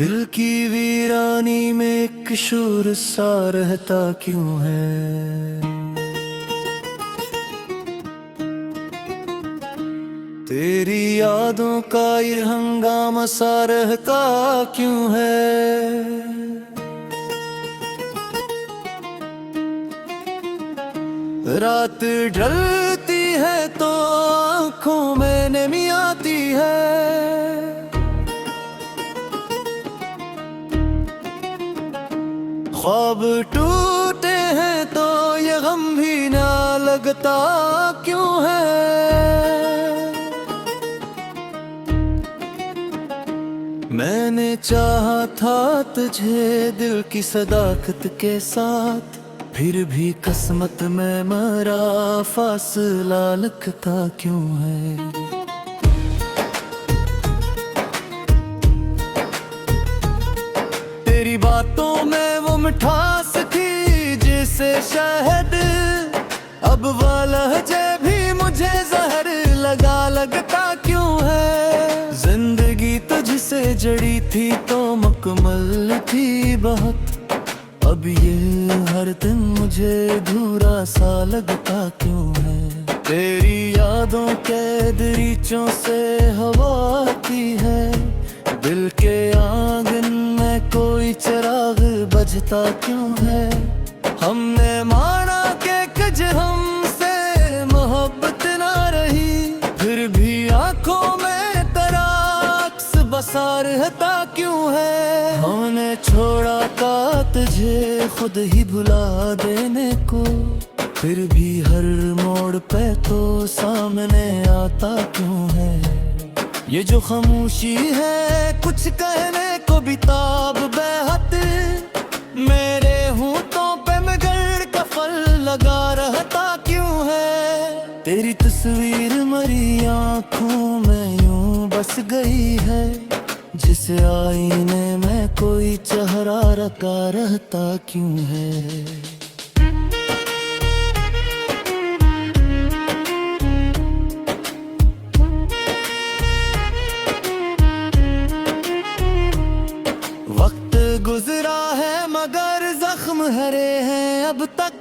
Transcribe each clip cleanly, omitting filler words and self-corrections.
दिल की वीरानी में एक शोर सा रहता क्यों है। तेरी यादों का ये हंगामा सा रहता क्यों है। रात ढलती है तो आँखों में नमी आती है। ख्वाब टूटे हैं तो ये गम भी ना लगता क्यों है। मैंने चाहा था तुझे दिल की सदाकत के साथ, फिर भी किस्मत में मरा फासला लगता क्यों है। तेरी बातों में वो मिठास थी जैसे शहद, अब वाला लहजे भी मुझे जहर लगा लगता क्यों है। जिंदगी तुझसे जड़ी थी तो मुकम्मल थी बहुत, अब ये हर दिन मुझे अधूरा सा लगता क्यों है। तेरी यादों के दरीचों से हवा आती है, दिल के आंगन में कोई चिराग बजता क्यों है। हमने माना कि कज हमसे मोहब्बत ना रही, फिर भी आंखों में तेरा अक्स बसा रहता क्यों है। हमने छोड़ा था तुझे खुद ही भुला देने को, फिर भी हर मोड़ पे तो सामने आता क्यों है। ये जो खामोशी है कुछ कहने को भी ताब बेहद, मेरे होंठों पे मगर का फल लगा रहता क्यों है। तेरी तस्वीर मरी आँखों में यूं बस गई है, जिसे आईने में कोई चेहरा रखा रहता क्यों है। वक्त गुजरा है मगर जख्म हरे हैं अब तक,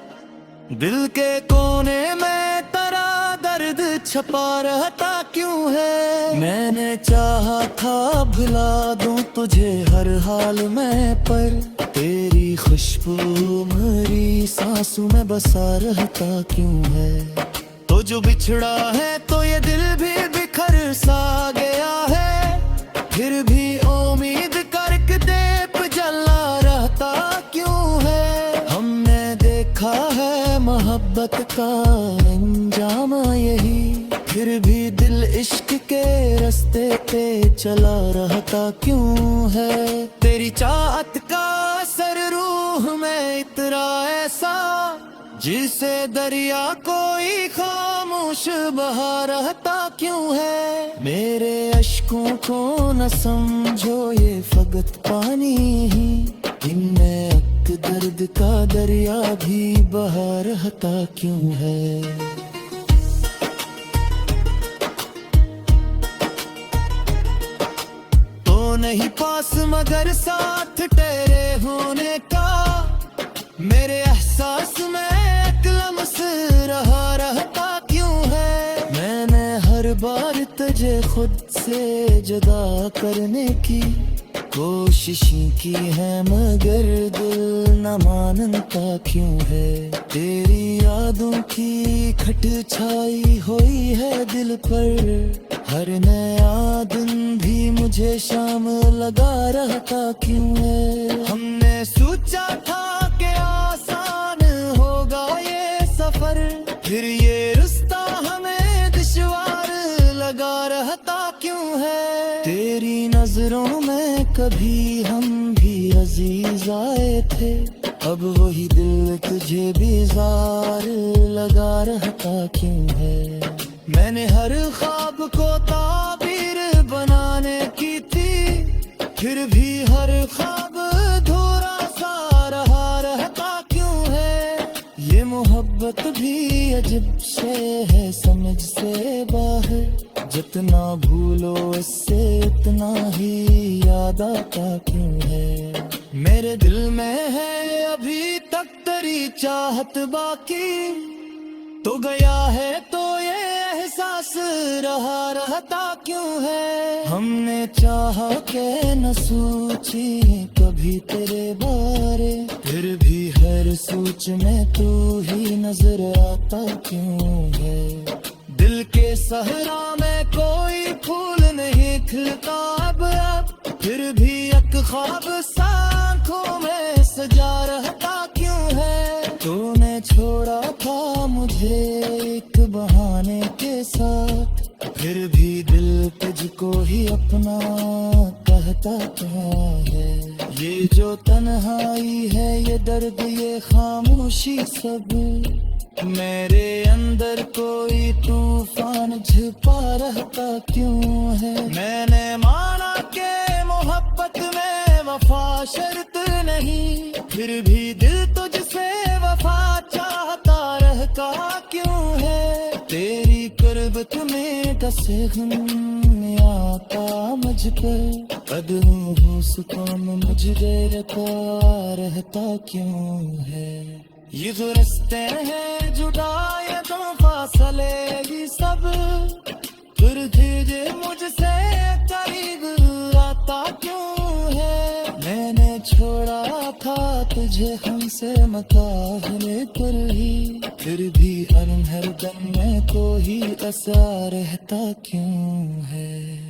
दिल के कोने में तेरा दर्द छपा रहता क्यों है। मैंने चाहा था भुला दूं तुझे हर हाल में, पर तेरी खुशबू मेरी सांसों में बसा रहता क्यों है। तो जो बिछड़ा है तो ये दिल भी बिखर सा गया है, फिर भी उम्मीद करके दीप जला रहता क्यों है। हमने देखा है मोहब्बत का अंजाम यही, फिर भी दिल इश्क के रास्ते पे चला रहता क्यों है। तेरी चाहत का असर रूह में इतना ऐसा, जिसे दरिया कोई खामोश बहा रहता क्यों है। मेरे अश्कों को न समझो ये फकत पानी ही, इनमें अक दर्द का दरिया भी बहा रहता क्यों है। तो नहीं पास मगर साथ तेरे होने का, मेरे एहसास में एक लम्स रहा रहता क्यों है। मैंने हर बार तुझे खुद से जुदा करने की कोशिशें की है, मगर दिल न मानता क्यों है। तेरी यादों की खट छाई हुई है दिल पर, हर नया दिन भी मुझे शाम लगा रहता क्यों है। हमने सोचा था कि आसान होगा ये सफर, फिर ये रास्ता हमें दुश्वार लगा रहता क्यों है। तेरी नजरों में कभी हम भी अजीज आए थे, अब वही दिल तुझे बेजार लगा रहता क्यों है। मैंने हर ख्वाब को ताबीर बनाने की थी, फिर भी हर ख्वाब अधूरा सा रहा रहता क्यों है। ये मोहब्बत भी अजब से है समझ से बाहर, जितना भूलो इससे उतना ही याद आता क्यों है। मेरे दिल में है अभी तक तेरी चाहत बाकी, तो गया है तो ये एहसास रहा रहता क्यों है। हमने चाहा के न सोची कभी तेरे बारे, फिर भी हर सोच में तू ही नजर आता क्यों है। दिल के सहरा में कोई फूल नहीं खिलता अब, फिर भी एक ख्वाब आँखों में सजा रहता क्यों है। तूने छोड़ा था मुझे एक बहाने के साथ, फिर भी दिल तुझको ही अपना कहता क्या है। ये जो तन्हाई है, ये दर्द, ये खामोशी सब, मेरे अंदर कोई तूफान छिपा रहता क्यों है। मैंने माना के मोहब्बत में वफा शर्त नहीं, फिर भी दिल तुझसे वफा चाहता रहता क्यों है। तेरी कुर्बत में कसे हम आता मुझ पर, कदमों हो सुकून मुझ रहता क्यों है। ये जो रास्ते हैं जुदाई तो फासले ही सब, फिर धीरे मुझसे करीब आता क्यों है। मैंने छोड़ा था तुझे हमसे मुकाबले पर ही, फिर भी हर दम में कोई ऐसा रहता क्यों है।